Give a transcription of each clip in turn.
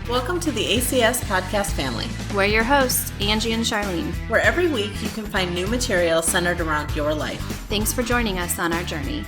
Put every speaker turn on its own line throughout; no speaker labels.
Welcome to the ACS podcast family.
We're your hosts, Angie and Charlene.
Where every week you can find new material centered around your life.
Thanks for joining us on our journey.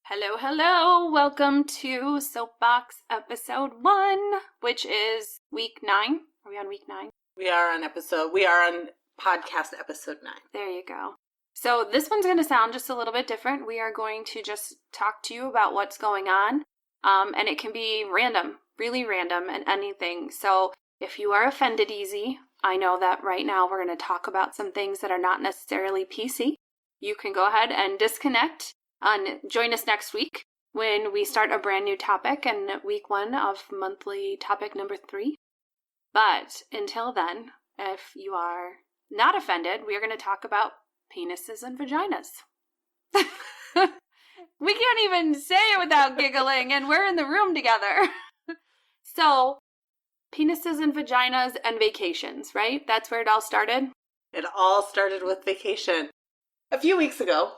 Hello. Welcome to Soapbox episode 1, which is week 9. Are we on week 9?
We are on podcast episode 9.
There you go. So this one's going to sound just a little bit different. We are going to just talk to you about what's going on. And it can be random, really random, and anything. So if you are offended easy, I know that right now we're going to talk about some things that are not necessarily PC. You can go ahead and disconnect and join us next week when we start a brand new topic in week 1 of monthly topic number 3. But until then, if you are not offended, we are going to talk about penises and vaginas. We can't even say it without giggling, and we're in the room together. So, penises and vaginas and vacations, right? That's where it all started?
It all started with vacation. A few weeks ago,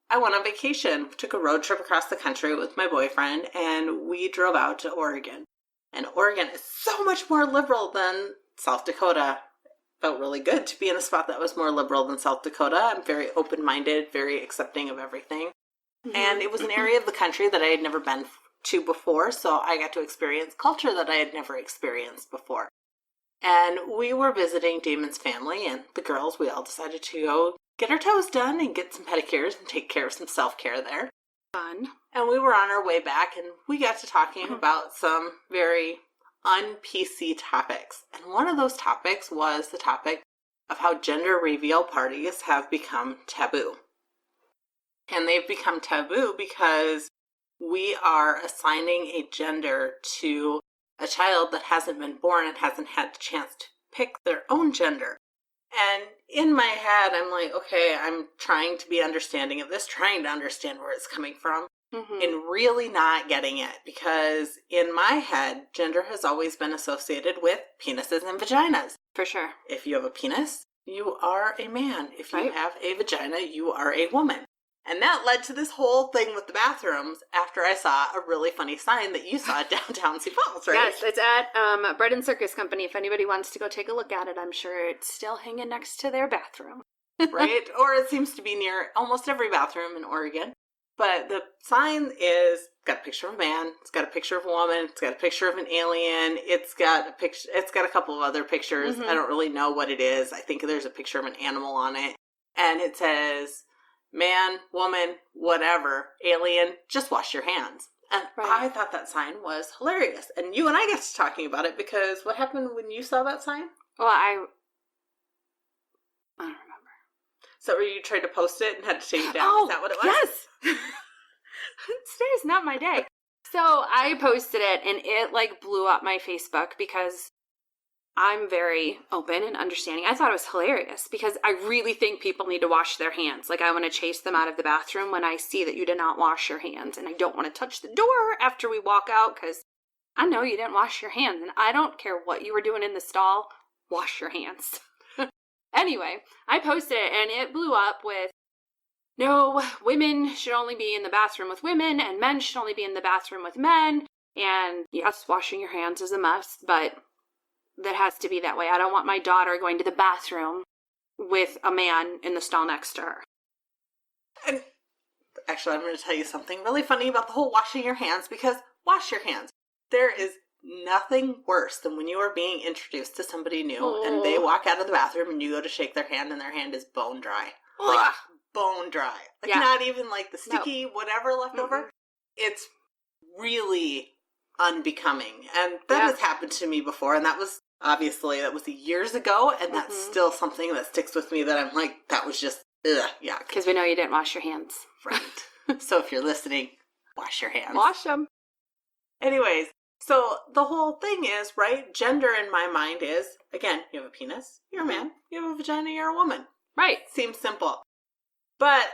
I went on vacation, took a road trip across the country with my boyfriend, and we drove out to Oregon. And Oregon is so much more liberal than South Dakota. Felt really good to be in a spot that was more liberal than South Dakota. I'm very open-minded, very accepting of everything. Mm-hmm. And it was an area of the country that I had never been to before, so I got to experience culture that I had never experienced before. And we were visiting Damon's family, and the girls, we all decided to go get our toes done and get some pedicures and take care of some self-care there.
Fun.
And we were on our way back, and we got to talking about some very un-PC topics. And one of those topics was the topic of how gender reveal parties have become taboo. And they've become taboo because we are assigning a gender to a child that hasn't been born and hasn't had the chance to pick their own gender. And in my head, I'm like, okay, I'm trying to be understanding of this, trying to understand where it's coming from, and really not getting it. Because in my head, gender has always been associated with penises and vaginas.
For sure.
If you have a penis, you are a man. If you have a vagina, you are a woman. And that led to this whole thing with the bathrooms after I saw a really funny sign that you saw downtown Sioux Falls, right?
Yes, it's at Bread and Circus Company. If anybody wants to go take a look at it, I'm sure it's still hanging next to their bathroom.
Right? Or it seems to be near almost every bathroom in Oregon. But the sign is got a picture of a man, it's got a picture of a woman, it's got a picture of an alien, it's got a couple of other pictures. I don't really know what it is. I think there's a picture of an animal on it. And it says, man, woman, whatever, alien, just wash your hands. And I thought that sign was hilarious. And you and I got to talking about it because what happened when you saw that sign?
Well, I don't remember.
So where you tried to post it and had to take it down?
Oh,
is that what it was?
Yes. Today's not my day. So I posted it and it blew up my Facebook because I'm very open and understanding. I thought it was hilarious because I really think people need to wash their hands. I want to chase them out of the bathroom when I see that you did not wash your hands. And I don't want to touch the door after we walk out because I know you didn't wash your hands. And I don't care what you were doing in the stall. Wash your hands. Anyway, I posted it and it blew up with, no, women should only be in the bathroom with women and men should only be in the bathroom with men. And yes, washing your hands is a must, but that has to be that way. I don't want my daughter going to the bathroom with a man in the stall next to her.
And actually, I'm going to tell you something really funny about the whole washing your hands, because wash your hands. There is nothing worse than when you are being introduced to somebody new and they walk out of the bathroom and you go to shake their hand and their hand is bone dry. Bone dry. Not even the sticky whatever left over. It's really unbecoming. And that has happened to me before, and that was years ago, and that's still something that sticks with me that I'm like, that was just yuck.
Because we know you didn't wash your hands.
Right. So if you're listening, wash your hands.
Wash them.
Anyways, so the whole thing is, right, gender in my mind is, again, you have a penis, you're a man. You have a vagina, you're a woman.
Right.
Seems simple. But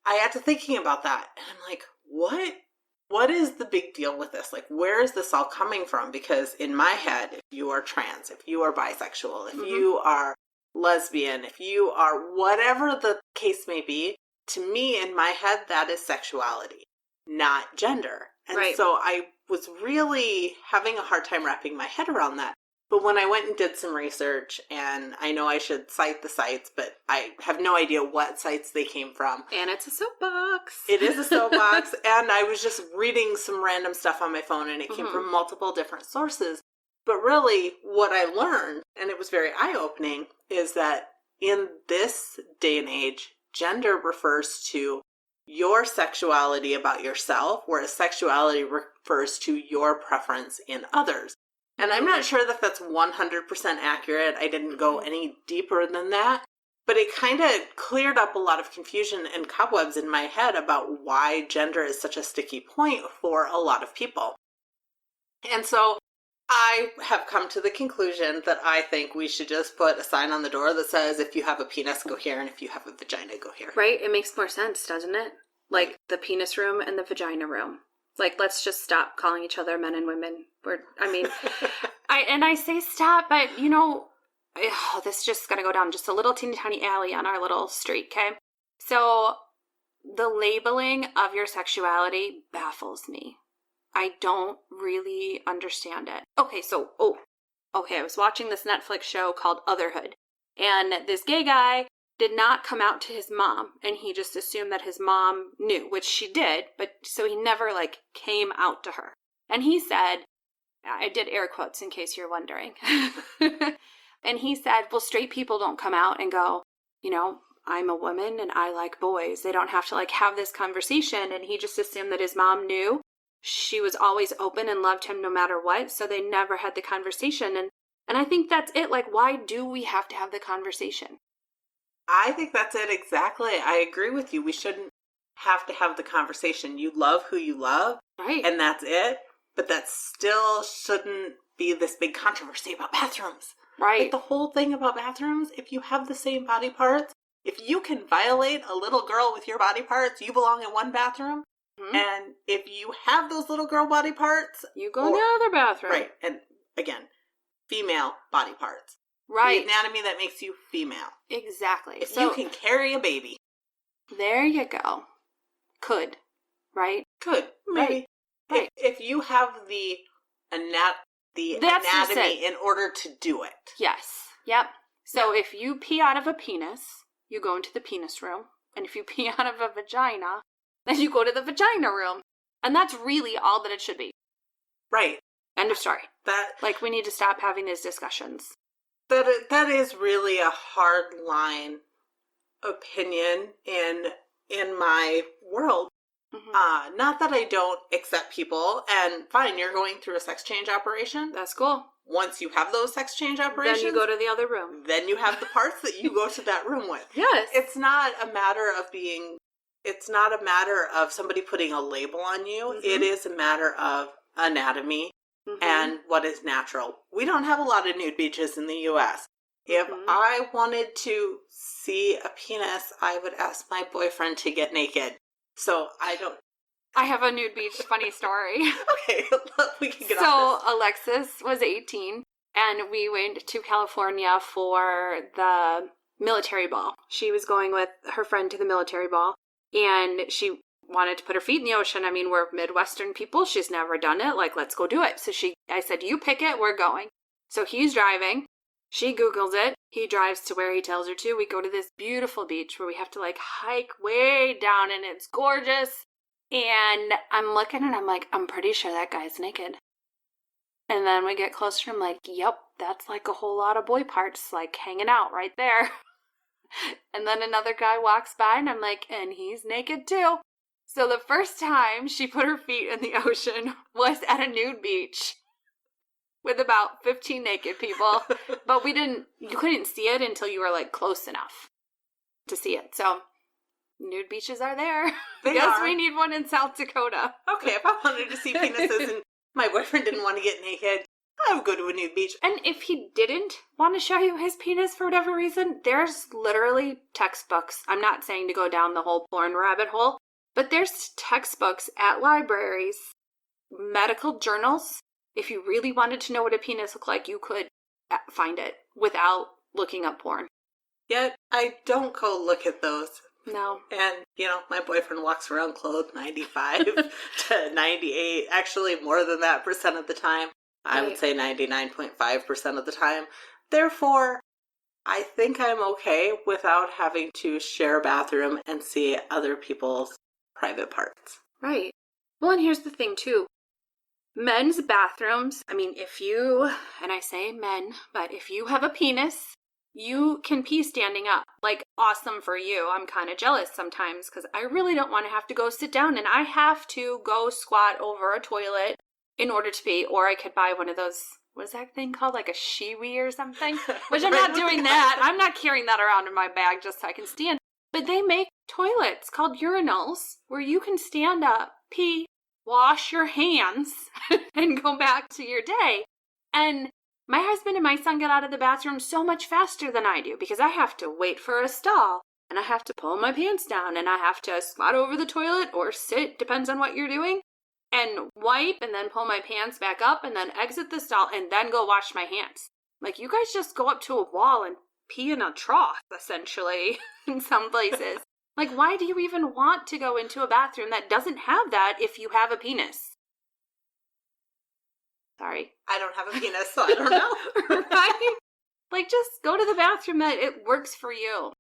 I got to thinking about that, and I'm like, what is the big deal with this? Where is this all coming from? Because in my head, if you are trans, if you are bisexual, if you are lesbian, if you are whatever the case may be, to me, in my head, that is sexuality, not gender. And
Right.
so I was really having a hard time wrapping my head around that. But when I went and did some research, and I know I should cite the sites, but I have no idea what sites they came from.
And it's a soapbox.
It is a soapbox. And I was just reading some random stuff on my phone, and it came from multiple different sources. But really, what I learned, and it was very eye-opening, is that in this day and age, gender refers to your sexuality about yourself, whereas sexuality refers to your preference in others. And I'm not sure that that's 100% accurate. I didn't go any deeper than that. But it kind of cleared up a lot of confusion and cobwebs in my head about why gender is such a sticky point for a lot of people. And so I have come to the conclusion that I think we should just put a sign on the door that says, if you have a penis, go here, and if you have a vagina, go here.
Right? It makes more sense, doesn't it? Like the penis room and the vagina room. Like, let's just stop calling each other men and women. I say stop, but, this just going to go down just a little teeny tiny alley on our little street, okay? So the labeling of your sexuality baffles me. I don't really understand it. Okay, I was watching this Netflix show called Otherhood, and this gay guy did not come out to his mom, and he just assumed that his mom knew, which she did, but so he never, came out to her. And he said, I did air quotes in case you're wondering, and he said, well, straight people don't come out and go, I'm a woman and I like boys. They don't have to, have this conversation, and he just assumed that his mom knew. She was always open and loved him no matter what, so they never had the conversation, and I think that's it. Why do we have to have the conversation?
I think that's it exactly. I agree with you. We shouldn't have to have the conversation. You love who you love,
right?
And that's it. But that still shouldn't be this big controversy about bathrooms.
Right.
The whole thing about bathrooms, if you have the same body parts, if you can violate a little girl with your body parts, you belong in one bathroom. Mm-hmm. And if you have those little girl body parts,
you go in the other bathroom.
Right. And again, female body parts.
Right.
The anatomy that makes you female.
Exactly.
If you can carry a baby.
There you go. Could. Right?
Could. Maybe.
Right.
If you have the anatomy in order to do it.
Yes. Yep. So if you pee out of a penis, you go into the penis room. And if you pee out of a vagina, then you go to the vagina room. And that's really all that it should be.
Right.
End of story.
That
we need to stop having these discussions.
That is really a hard line opinion in my world. Mm-hmm. Not that I don't accept people, and fine, you're going through a sex change operation.
That's cool.
Once you have those sex change operations,
then you go to the other room.
Then you have the parts that you go to that room with.
Yes.
It's not a matter of somebody putting a label on you. Mm-hmm. It is a matter of anatomy. Mm-hmm. And what is natural. We don't have a lot of nude beaches in the U.S. If I wanted to see a penis, I would ask my boyfriend to get naked. So
I have a nude beach funny story.
Okay, we can get off this.
So Alexis was 18, and we went to California for the military ball. She was going with her friend to the military ball, and she wanted to put her feet in the ocean. I mean, we're Midwestern people. She's never done it. Let's go do it. So I said, you pick it. We're going. So he's driving. She Googles it. He drives to where he tells her to. We go to this beautiful beach where we have to hike way down, and it's gorgeous. And I'm looking and I'm like, I'm pretty sure that guy's naked. And then we get closer. I'm like, yep, that's a whole lot of boy parts hanging out right there. And then another guy walks by and I'm like, and he's naked too. So the first time she put her feet in the ocean was at a nude beach with about 15 naked people. But you couldn't see it until you were close enough to see it. So nude beaches are there. Yes, we need one in South Dakota.
Okay, if I wanted to see penises and my boyfriend didn't want to get naked, I would go to a nude beach.
And if he didn't want to show you his penis for whatever reason, there's literally textbooks. I'm not saying to go down the whole porn rabbit hole, but there's textbooks at libraries, medical journals. If you really wanted to know what a penis looked like, you could find it without looking up porn.
Yet I don't go look at those.
No.
And, my boyfriend walks around clothed 95 to 98, actually more than that percent of the time. I would say 99.5% of the time. Therefore, I think I'm okay without having to share a bathroom and see other people's private parts.
Right. Well, and here's the thing, too. Men's bathrooms, I mean, if you, and I say men, but if you have a penis, you can pee standing up. Like, awesome for you. I'm kind of jealous sometimes because I really don't want to have to go sit down and I have to go squat over a toilet in order to pee. Or I could buy one of those, what is that thing called? Like a shiwi or something? Which I'm not doing that. I'm not carrying that around in my bag just so I can stand. But they make toilets called urinals where you can stand up, pee, wash your hands, and go back to your day. And my husband and my son get out of the bathroom so much faster than I do because I have to wait for a stall and I have to pull my pants down and I have to squat over the toilet or sit, depends on what you're doing, and wipe and then pull my pants back up and then exit the stall and then go wash my hands. Like, you guys just go up to a wall and pee in a trough, essentially, in some places. Like, why do you even want to go into a bathroom that doesn't have that if you have a penis? Sorry.
I don't have a penis, so I don't know.
Right? Like, just go to the bathroom that it works for you.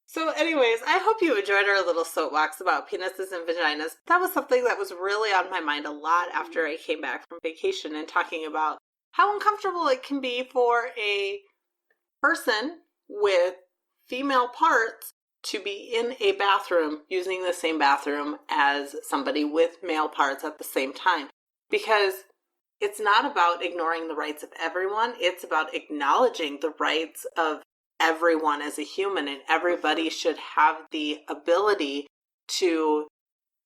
So anyways, I hope you enjoyed our little soapbox about penises and vaginas. That was something that was really on my mind a lot after I came back from vacation and talking about how uncomfortable it can be for a person with female parts to be in a bathroom using the same bathroom as somebody with male parts at the same time. Because it's not about ignoring the rights of everyone. It's about acknowledging the rights of everyone as a human, and everybody should have the ability to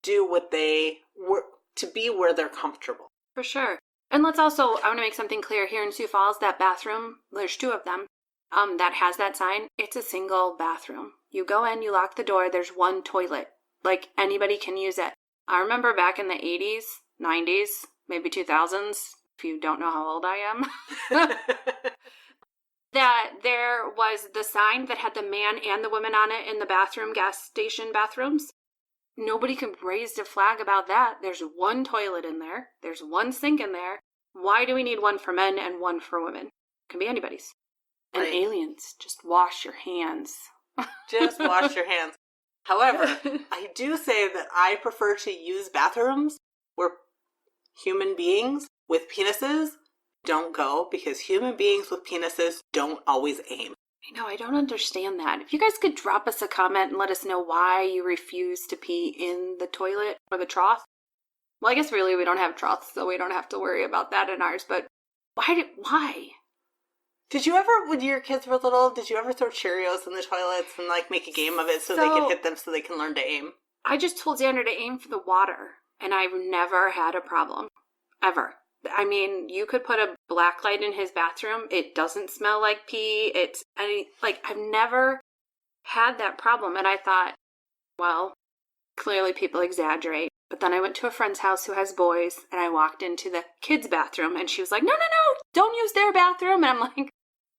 do what they were, to be where they're comfortable.
For sure. And let's also, I want to make something clear here in Sioux Falls, that bathroom, there's two of them, that has that sign. It's a single bathroom. You go in, you lock the door, there's one toilet. Like, anybody can use it. I remember back in the 80s, 90s, maybe 2000s, if you don't know how old I am, that there was the sign that had the man and the woman on it in the bathroom, gas station bathrooms. Nobody could raise a flag about that. There's one toilet in there. There's one sink in there. Why do we need one for men and one for women? It can be anybody's. And
Right.
Aliens, just wash your hands.
Just wash your hands. However, I do say that I prefer to use bathrooms where human beings with penises don't go, because human beings with penises don't always aim.
I know, I don't understand that. If you guys could drop us a comment and let us know why you refuse to pee in the toilet or the trough. Well, I guess really we don't have troughs, so we don't have to worry about that in ours, but why?
Did you ever, when your kids were little, did you ever throw Cheerios in the toilets and like make a game of it so they could hit them so they can learn to aim?
I just told Xander to aim for the water, and I've never had a problem. Ever. I mean, you could put a black light in his bathroom. It doesn't smell like pee. I've never had that problem. And I thought, well, clearly people exaggerate. But then I went to a friend's house who has boys, and I walked into the kids' bathroom, and she was like, no, don't use their bathroom. And I'm like,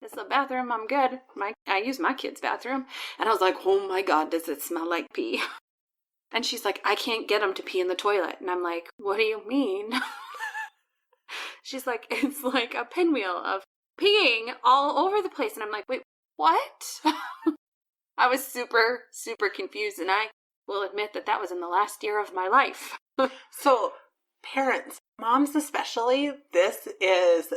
it's the bathroom, I'm good. I use my kids' bathroom. And I was like, oh my God, does it smell like pee? And she's like, I can't get them to pee in the toilet. And I'm like, what do you mean? She's like, it's like a pinwheel of peeing all over the place. And I'm like, wait, what? I was super, super confused. And I will admit that was in the last year of my life.
So parents, moms especially, this is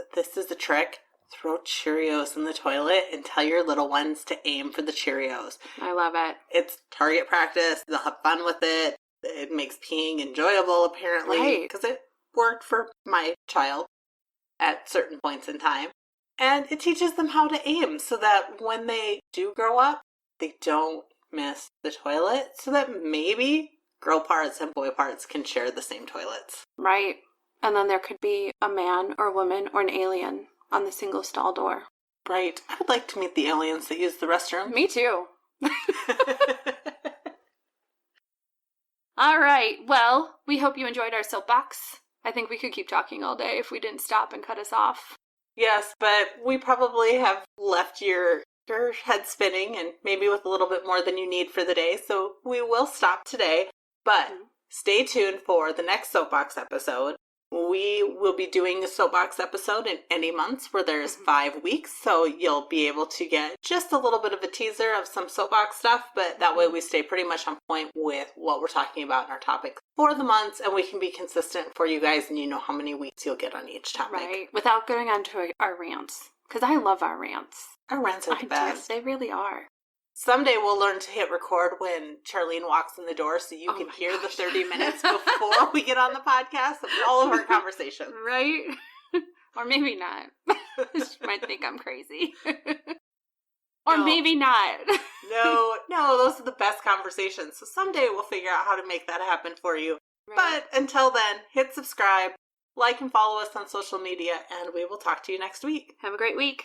a trick. Throw Cheerios in the toilet and tell your little ones to aim for the Cheerios.
I love it.
It's target practice. They'll have fun with it. It makes peeing enjoyable, apparently, because it worked for my child at certain points in time. And it teaches them how to aim so that when they do grow up, they don't miss the toilet, so that maybe girl parts and boy parts can share the same toilets.
Right. And then there could be a man or woman or an alien on the single stall door.
Right. I would like to meet the aliens that use the restroom.
Me too. All right. Well, we hope you enjoyed our soapbox. I think we could keep talking all day if we didn't stop and cut us off.
Yes, but we probably have left your your head spinning and maybe with a little bit more than you need for the day. So we will stop today, but stay tuned for the next Soapbox episode. We will be doing a Soapbox episode in any months where there's 5 weeks, so you'll be able to get just a little bit of a teaser of some Soapbox stuff, but that way we stay pretty much on point with what we're talking about in our topics for the months, and we can be consistent for you guys, and you know how many weeks you'll get on each topic.
Right, without going on to our rants, because I love our rants.
Our rants are the best.
They really are.
Someday we'll learn to hit record when Charlene walks in the door so you can hear the 30 minutes before we get on the podcast of all of our conversations.
Right? Or maybe not. She might think I'm crazy. Or maybe not.
No, those are the best conversations. So someday we'll figure out how to make that happen for you. Right. But until then, hit subscribe, like and follow us on social media, and we will talk to you next week.
Have a great week.